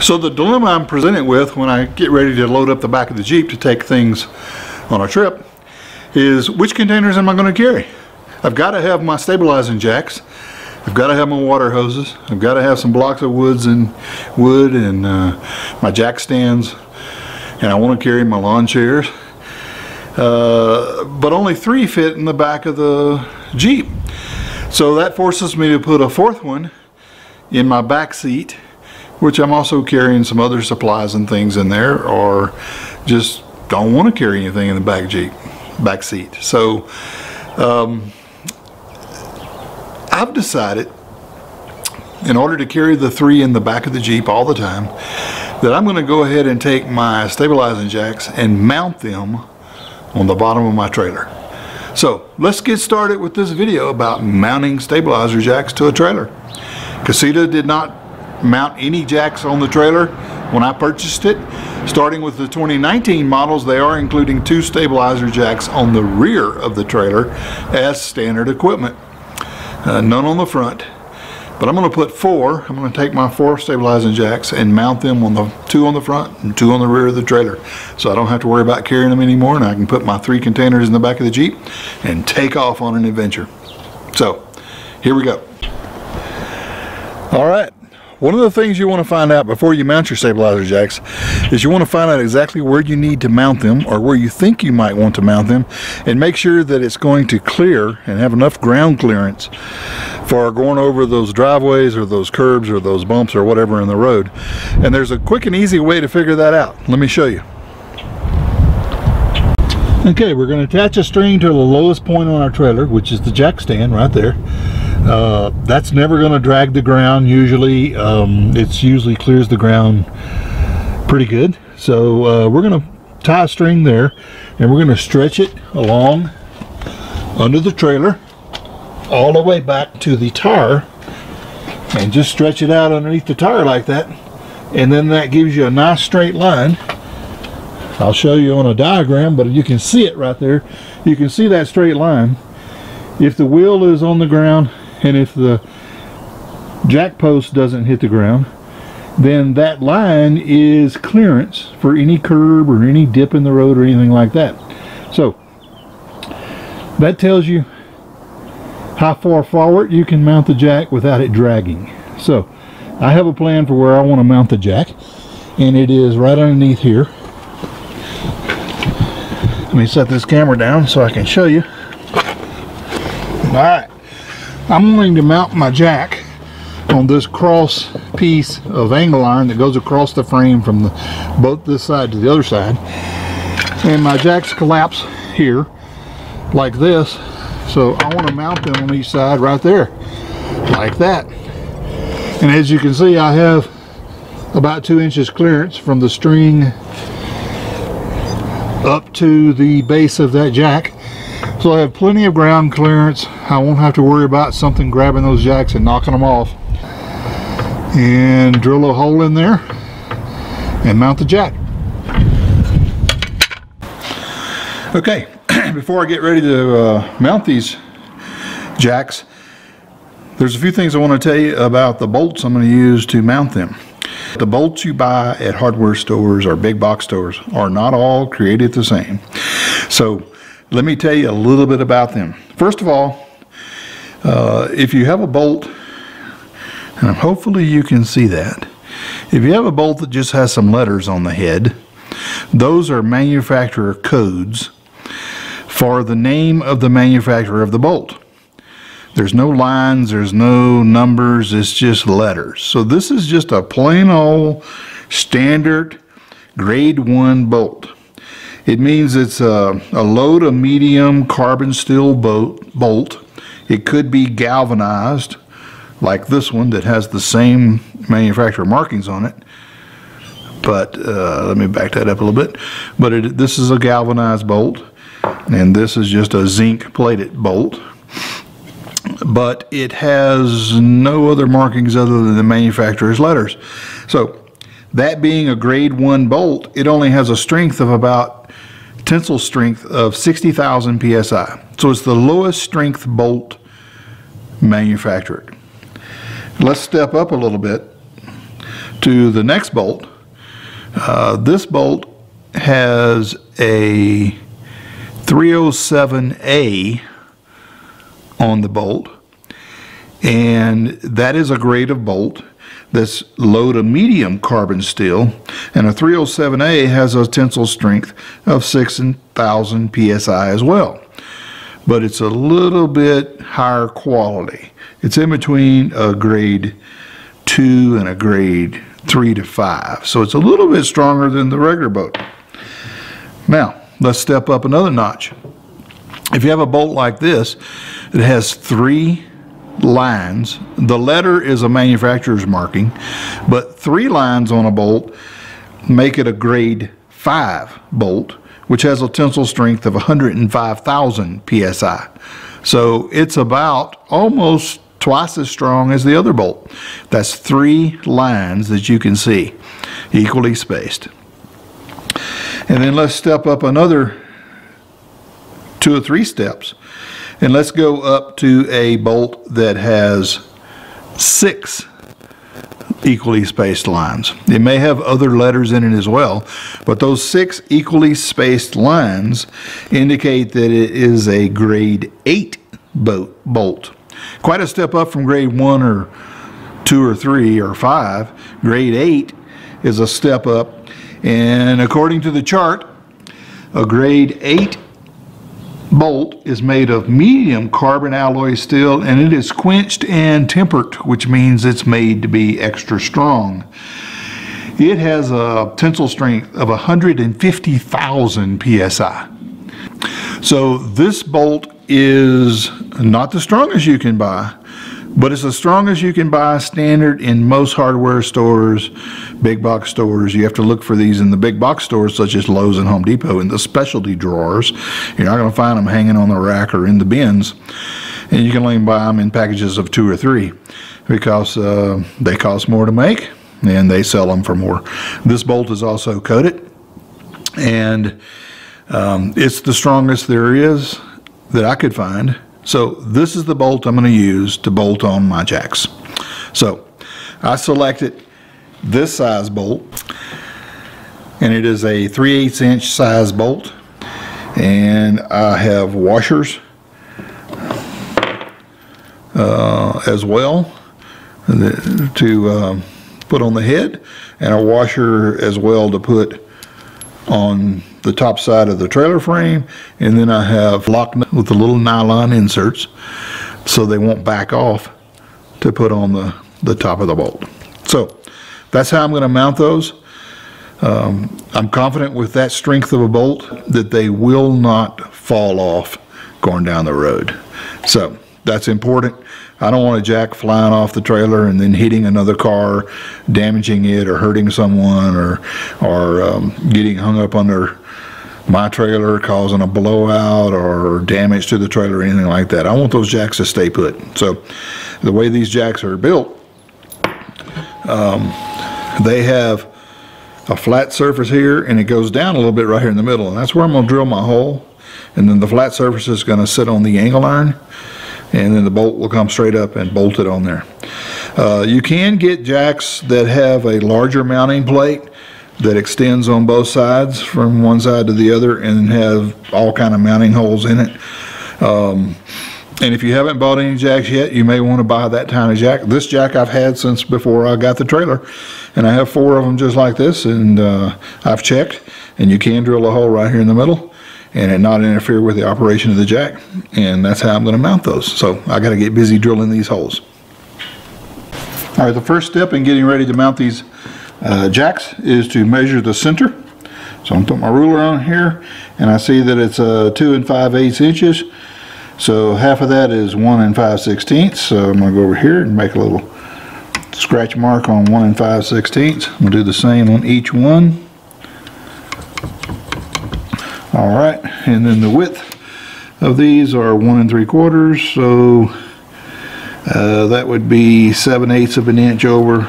So the dilemma I'm presented with when I get ready to load up the back of the Jeep to take things on a trip is, which containers am I going to carry? I've got to have my stabilizing jacks, I've got to have my water hoses, I've got to have some blocks of wood and my jack stands, and I want to carry my lawn chairs, but only 3 fit in the back of the Jeep. So that forces me to put a 4th one in my back seat, which I'm also carrying some other supplies and things in there, or just don't want to carry anything in the back seat. So I've decided, in order to carry the 3 in the back of the Jeep all the time, that I'm going to go ahead and take my stabilizing jacks and mount them on the bottom of my trailer. So let's get started with this video about mounting stabilizer jacks to a trailer. Casita did not mount any jacks on the trailer when I purchased it. Starting with the 2019 models, they are including 2 stabilizer jacks on the rear of the trailer as standard equipment. None on the front, but I'm going to put 4. I'm going to take my 4 stabilizing jacks and mount them on the 2 on the front and 2 on the rear of the trailer, so I don't have to worry about carrying them anymore, and I can put my 3 containers in the back of the Jeep and take off on an adventure. So here we go. All right, one of the things you want to find out before you mount your stabilizer jacks is you want to find out exactly where you need to mount them, or where you think you might want to mount them, and make sure that it's going to clear and have enough ground clearance for going over those driveways or those curbs or those bumps or whatever in the road. And there's a quick and easy way to figure that out. Let me show you. Okay, we're going to attach a string to the lowest point on our trailer, which is the jack stand right there. That's never going to drag the ground usually. It usually clears the ground pretty good. So we're going to tie a string there, and we're going to stretch it along under the trailer all the way back to the tire, and just stretch it out underneath the tire like that, and then that gives you a nice straight line. I'll show you on a diagram, but you can see it right there. You can see that straight line. If the wheel is on the ground and if the jack post doesn't hit the ground, then that line is clearance for any curb or any dip in the road or anything like that. So that tells you how far forward you can mount the jack without it dragging. So I have a plan for where I want to mount the jack, and it is right underneath here. Let me set this camera down so I can show you. Alright, I'm going to mount my jack on this cross piece of angle iron that goes across the frame from both this side to the other side, and my jacks collapse here like this. So I want to mount them on each side right there, like that. And as you can see, I have about 2 inches clearance from the string up to the base of that jack. So I have plenty of ground clearance. I won't have to worry about something grabbing those jacks and knocking them off. And drill a hole in there and mount the jack. Okay. Before I get ready to mount these jacks, there's a few things I want to tell you about the bolts I'm going to use to mount them. The bolts you buy at hardware stores or big box stores are not all created the same. So let me tell you a little bit about them. First of all, if you have a bolt, and hopefully you can see that, if you have a bolt that just has some letters on the head, those are manufacturer codes for the name of the manufacturer of the bolt. There's no lines, there's no numbers, it's just letters. So this is just a plain old standard grade 1 bolt. It means it's a low to medium carbon steel bolt. It could be galvanized, like this one that has the same manufacturer markings on it. But let me back that up a little bit. But this is a galvanized bolt, and this is just a zinc plated bolt. But it has no other markings other than the manufacturer's letters. So that being a grade 1 bolt, it only has a strength of about tensile strength of 60,000 psi. So it's the lowest strength bolt manufactured. Let's step up a little bit to the next bolt. This bolt has a 307A on the bolt, and that is a grade of bolt that's low to medium carbon steel, and a 307A has a tensile strength of 6,000 psi as well, but it's a little bit higher quality. It's in between a grade 2 and a grade 3 to 5, so it's a little bit stronger than the regular bolt. Now let's step up another notch. If you have a bolt like this, it has 3 lines. The letter is a manufacturer's marking, but 3 lines on a bolt make it a grade 5 bolt, which has a tensile strength of 105,000 psi. So it's about almost twice as strong as the other bolt. That's 3 lines that you can see, equally spaced. And then let's step up another 2 or 3 steps, and let's go up to a bolt that has 6 equally spaced lines. It may have other letters in it as well, but those 6 equally spaced lines indicate that it is a grade 8 bolt. Quite a step up from grade 1 or 2 or 3 or 5. Grade 8 is a step up, and according to the chart, a grade 8 bolt is made of medium carbon alloy steel, and it is quenched and tempered, which means it's made to be extra strong. It has a tensile strength of 150,000 psi. So this bolt is not the strongest you can buy, but it's the strongest you can buy standard in most hardware stores, big box stores. You have to look for these in the big box stores such as Lowe's and Home Depot in the specialty drawers. You're not going to find them hanging on the rack or in the bins, and you can only buy them in packages of 2 or 3 because they cost more to make and they sell them for more. This bolt is also coated, and it's the strongest there is that I could find. So this is the bolt I'm going to use to bolt on my jacks. So I selected this size bolt, and it is a 3/8 inch size bolt, and I have washers as well to put on the head, and a washer as well to put on the top side of the trailer frame, and then I have lock nut with the little nylon inserts so they won't back off to put on the top of the bolt. So that's how I'm going to mount those. I'm confident with that strength of a bolt that they will not fall off going down the road. So that's important. I don't want a jack flying off the trailer and then hitting another car, damaging it, or hurting someone, or getting hung up under my trailer, causing a blowout or damage to the trailer or anything like that. I want those jacks to stay put. So the way these jacks are built, they have a flat surface here, and it goes down a little bit right here in the middle, and that's where I'm going to drill my hole, and then the flat surface is going to sit on the angle iron, and then the bolt will come straight up and bolt it on there. You can get jacks that have a larger mounting plate that extends on both sides from one side to the other and have all kind of mounting holes in it. And if you haven't bought any jacks yet, you may want to buy that tiny jack. This jack I've had since before I got the trailer, and I have 4 of them just like this, and I've checked, and you can drill a hole right here in the middle and it not interfere with the operation of the jack, and that's how I'm going to mount those. So I got to get busy drilling these holes. All right, the first step in getting ready to mount these jacks is to measure the center. So I'm going to put my ruler on here, and I see that it's 2 5/8 inches. So half of that is 1 5/16. So I'm going to go over here and make a little scratch mark on 1 5/16. I'm going to do the same on each one. All right, and then the width of these are 1 3/4. So that would be 7/8 of an inch over.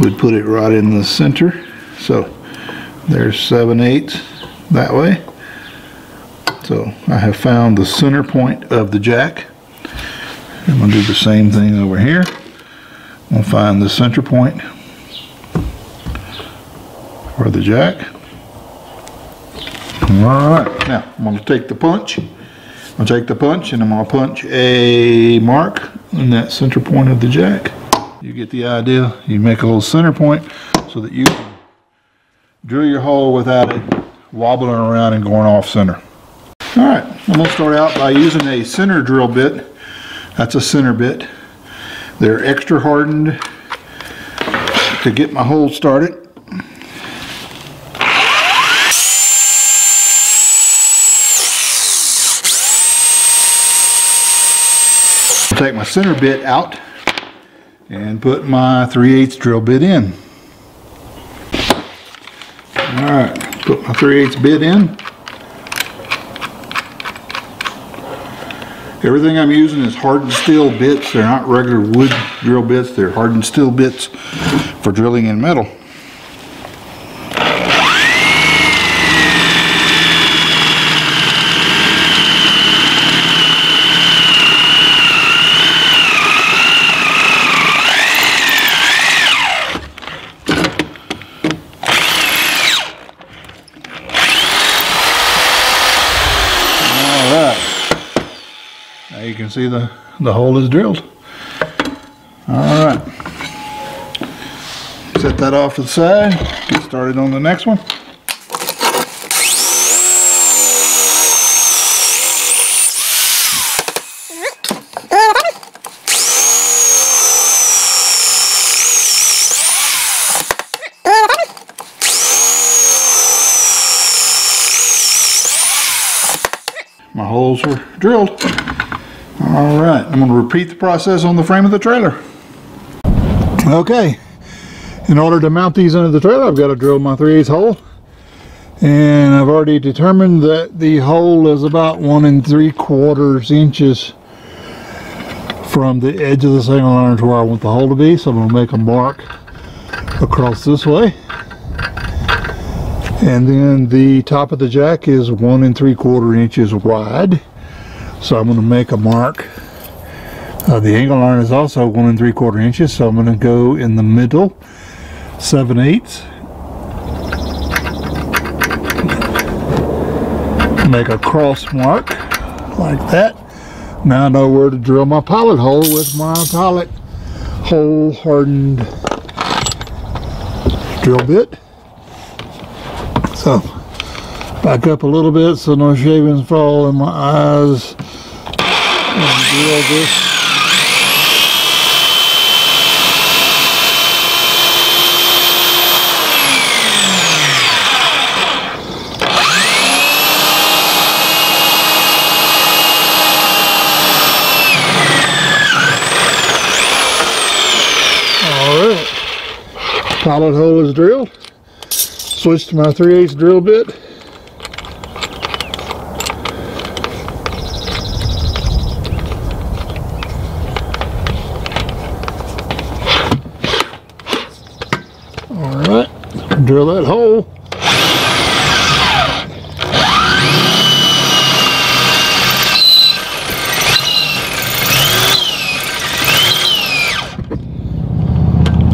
Would put it right in the center. So there's 7/8 that way. So I have found the center point of the jack. I'm going to do the same thing over here. We'll find the center point for the jack. Alright, now I'm going to take the punch. I'm going to take the punch and I'm going to punch a mark in that center point of the jack. You get the idea. You make a little center point so that you can drill your hole without it wobbling around and going off center. Alright, I'm going to start out by using a center drill bit. That's a center bit. They're extra hardened to get my hole started. I'll take my center bit out and put my 3/8 drill bit in. Alright, put my 3/8 bit in. Everything I'm using is hardened steel bits. They're not regular wood drill bits. They're hardened steel bits for drilling in metal. Now you can see the hole is drilled. Alright. Set that off to the side. Get started on the next one. My holes were drilled. Alright, I'm going to repeat the process on the frame of the trailer. Okay, in order to mount these under the trailer, I've got to drill my 3/8 hole. And I've already determined that the hole is about 1 3/4 inches from the edge of the single iron to where I want the hole to be. So I'm going to make a mark across this way. And then the top of the jack is 1 3/4 inches wide. So I'm going to make a mark. The angle iron is also 1 3/4 inches, so I'm going to go in the middle, 7/8. Make a cross mark like that. Now I know where to drill my pilot hole with my pilot hole hardened drill bit. So back up a little bit so no shavings fall in my eyes. And drill this. Alright. Pilot hole is drilled. Switch to my 3/8 drill bit. Alright, drill that hole.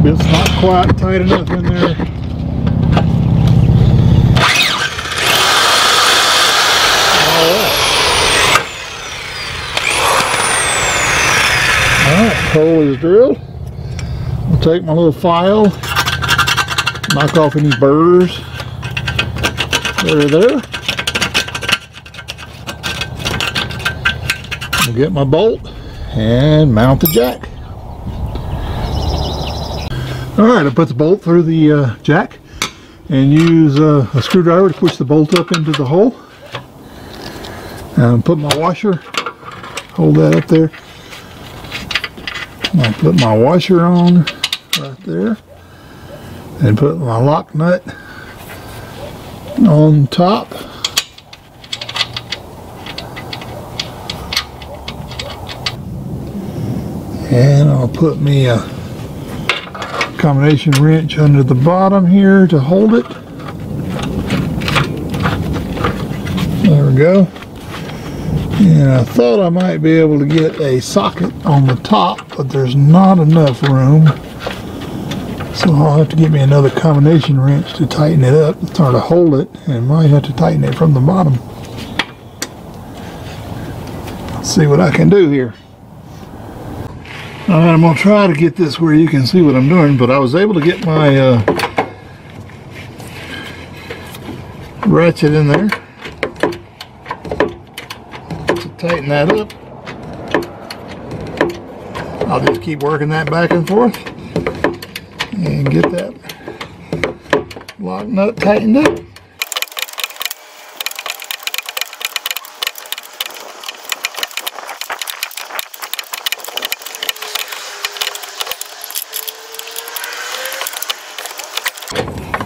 It's not quite tight enough in there. Alright, hole is drilled. I'll take my little file, knock off any burrs that are there. I'll get my bolt and mount the jack. Alright, I put the bolt through the jack and use a screwdriver to push the bolt up into the hole. And put my washer, hold that up there. I'll put my washer on right there and put my lock nut on top. And I'll put me a combination wrench under the bottom here to hold it. There we go. And I thought I might be able to get a socket on the top, but there's not enough room. So I'll have to get me another combination wrench to tighten it up, or to hold it, and might have to tighten it from the bottom. Let's see what I can do here. Alright, I'm going to try to get this where you can see what I'm doing, but I was able to get my ratchet in there to tighten that up. I'll just keep working that back and forth and get that lock nut tightened up.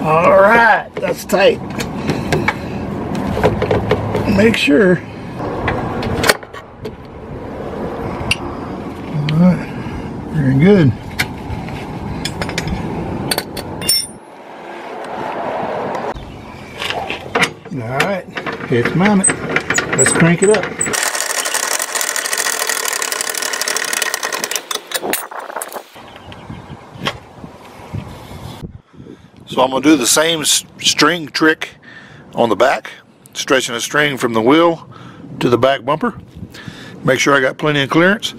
All right, that's tight. Make sure. All right, very good. All right, it's mounted. Let's crank it up. So I'm going to do the same string trick on the back, stretching a string from the wheel to the back bumper. Make sure I got plenty of clearance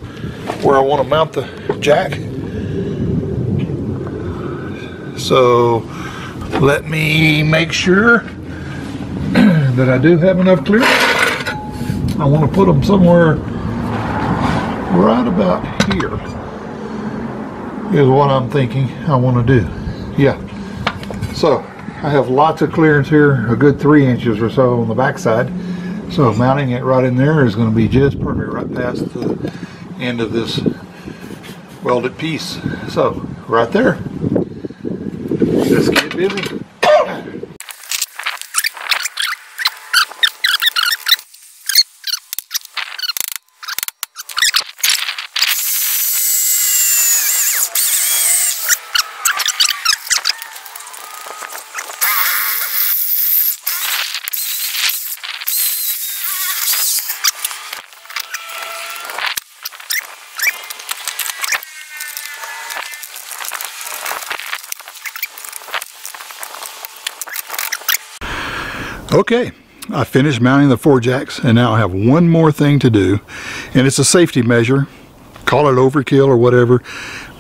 where I want to mount the jack. So let me make sure that I do have enough clearance. I want to put them somewhere right about here is what I'm thinking I want to do. Yeah. So I have lots of clearance here, a good 3 inches or so on the back side. So mounting it right in there is going to be just perfect, right past the end of this welded piece. So right there. Let's get busy. Okay, I finished mounting the 4 jacks, and now I have one more thing to do, and it's a safety measure. Call it overkill or whatever,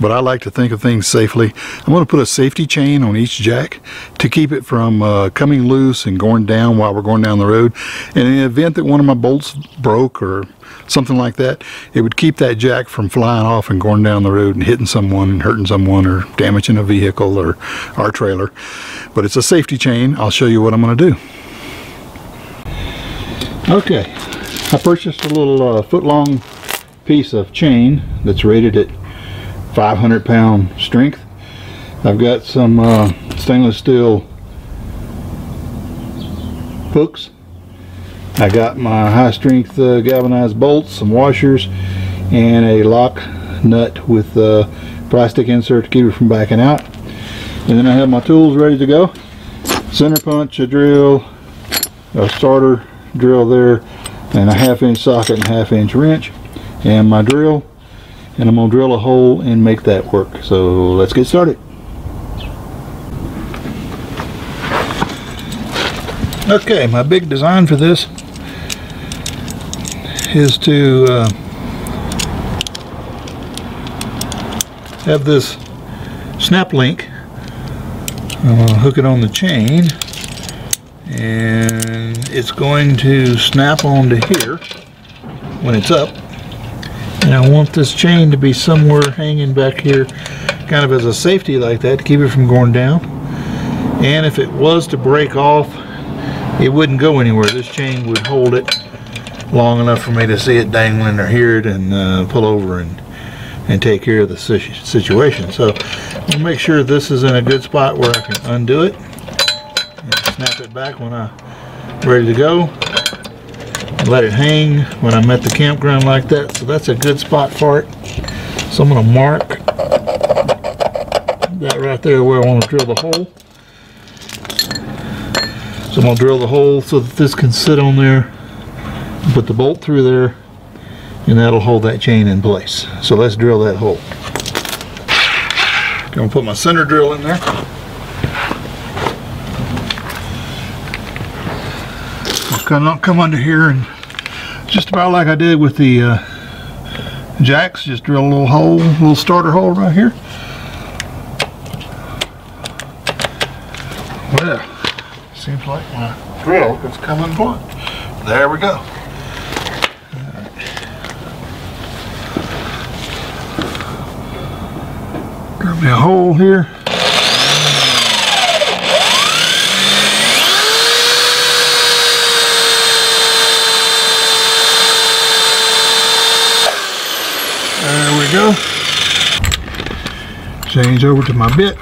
but I like to think of things safely. I'm going to put a safety chain on each jack to keep it from coming loose and going down while we're going down the road. And in the event that one of my bolts broke or something like that, it would keep that jack from flying off and going down the road and hitting someone and hurting someone or damaging a vehicle or our trailer. But it's a safety chain. I'll show you what I'm going to do. Okay, I purchased a little foot-long piece of chain that's rated at 500-pound strength. I've got some stainless steel hooks. I got my high-strength galvanized bolts, some washers, and a lock nut with a plastic insert to keep it from backing out. And then I have my tools ready to go. Center punch, a drill, a starter drill there, and a 1/2-inch socket and 1/2-inch wrench, and my drill, and I'm going to drill a hole and make that work. So let's get started. Okay, my big design for this is to have this snap link. I'm going to hook it on the chain, and it's going to snap onto here when it's up. And I want this chain to be somewhere hanging back here, kind of as a safety like that, to keep it from going down. And if it was to break off, it wouldn't go anywhere. This chain would hold it long enough for me to see it dangling or hear it and pull over and take care of the situation. So I'll make sure this is in a good spot where I can undo it and snap it back when I'm ready to go. Let it hang when I'm at the campground like that. So that's a good spot for it. So I'm going to mark that right there where I want to drill the hole. So I'm going to drill the hole so that this can sit on there, put the bolt through there, and that'll hold that chain in place. So let's drill that hole. Gonna put my center drill in there. I'll come under here and just about like I did with the jacks, just drill a little hole, little starter hole right here. Well, seems like my drill is coming blunt. There we go. Drill me a hole here. There we go. Change over to my bit.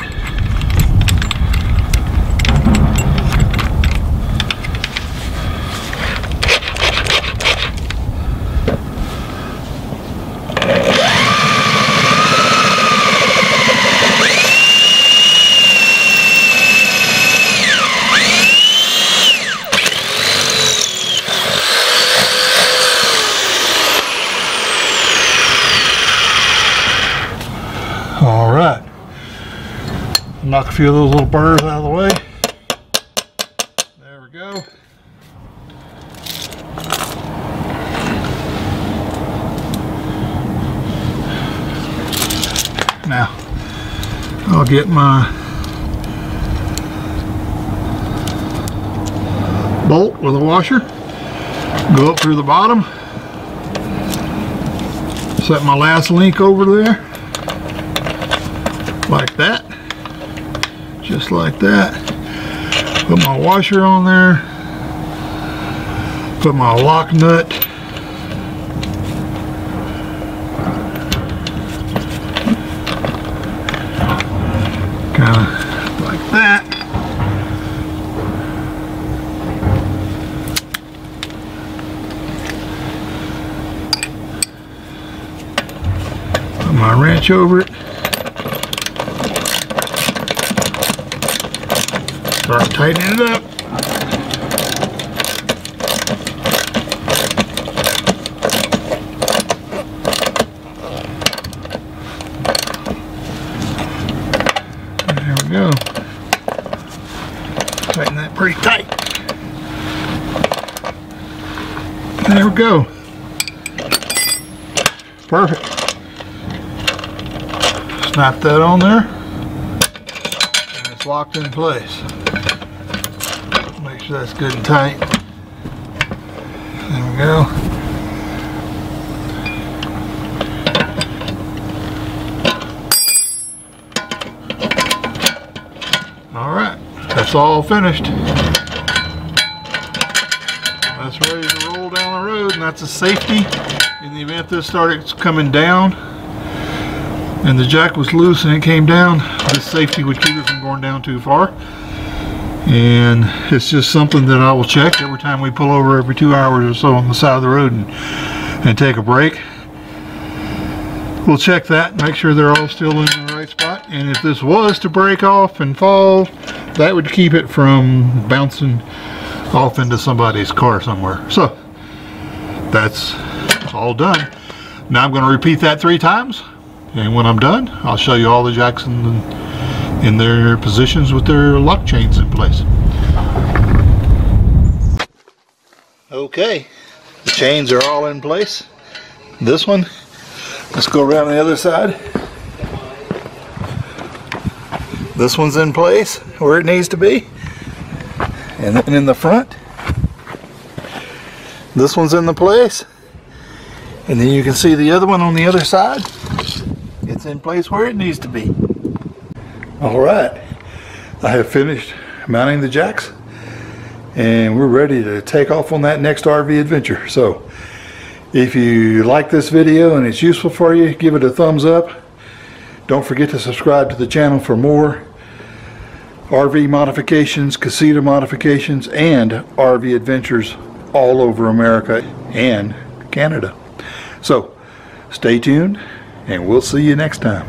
All right, knock a few of those little burrs out of the way. There we go. Now, I'll get my bolt with a washer, go up through the bottom, set my last link over there. Like that, just like that. Put my washer on there, put my lock nut, kind of like that. Put my wrench over it. Start tightening it up. There we go. Tighten that pretty tight. There we go. Perfect. Snap that on there. And it's locked in place. Make sure that's good and tight. There we go. All right, that's all finished. That's ready to roll down the road, and that's a safety in the event this started coming down and the jack was loose and it came down. This safety would keep it from going down too far. And it's just something that I will check every time we pull over every 2 hours or so on the side of the road and take a break. We'll check that, make sure they're all still in the right spot, and if this was to break off and fall, that would keep it from bouncing off into somebody's car somewhere. So that's all done. Now I'm going to repeat that 3 times, and when I'm done I'll show you all the jacks in their positions with their lock chains in place. Okay, the chains are all in place. This one, let's go around the other side. This one's in place where it needs to be. And then in the front, this one's in the place. And then you can see the other one on the other side. It's in place where it needs to be. Alright, I have finished mounting the jacks and we're ready to take off on that next RV adventure. So if you like this video and it's useful for you, give it a thumbs up. Don't forget to subscribe to the channel for more RV modifications, casita modifications, and RV adventures all over America and Canada. So stay tuned and we'll see you next time.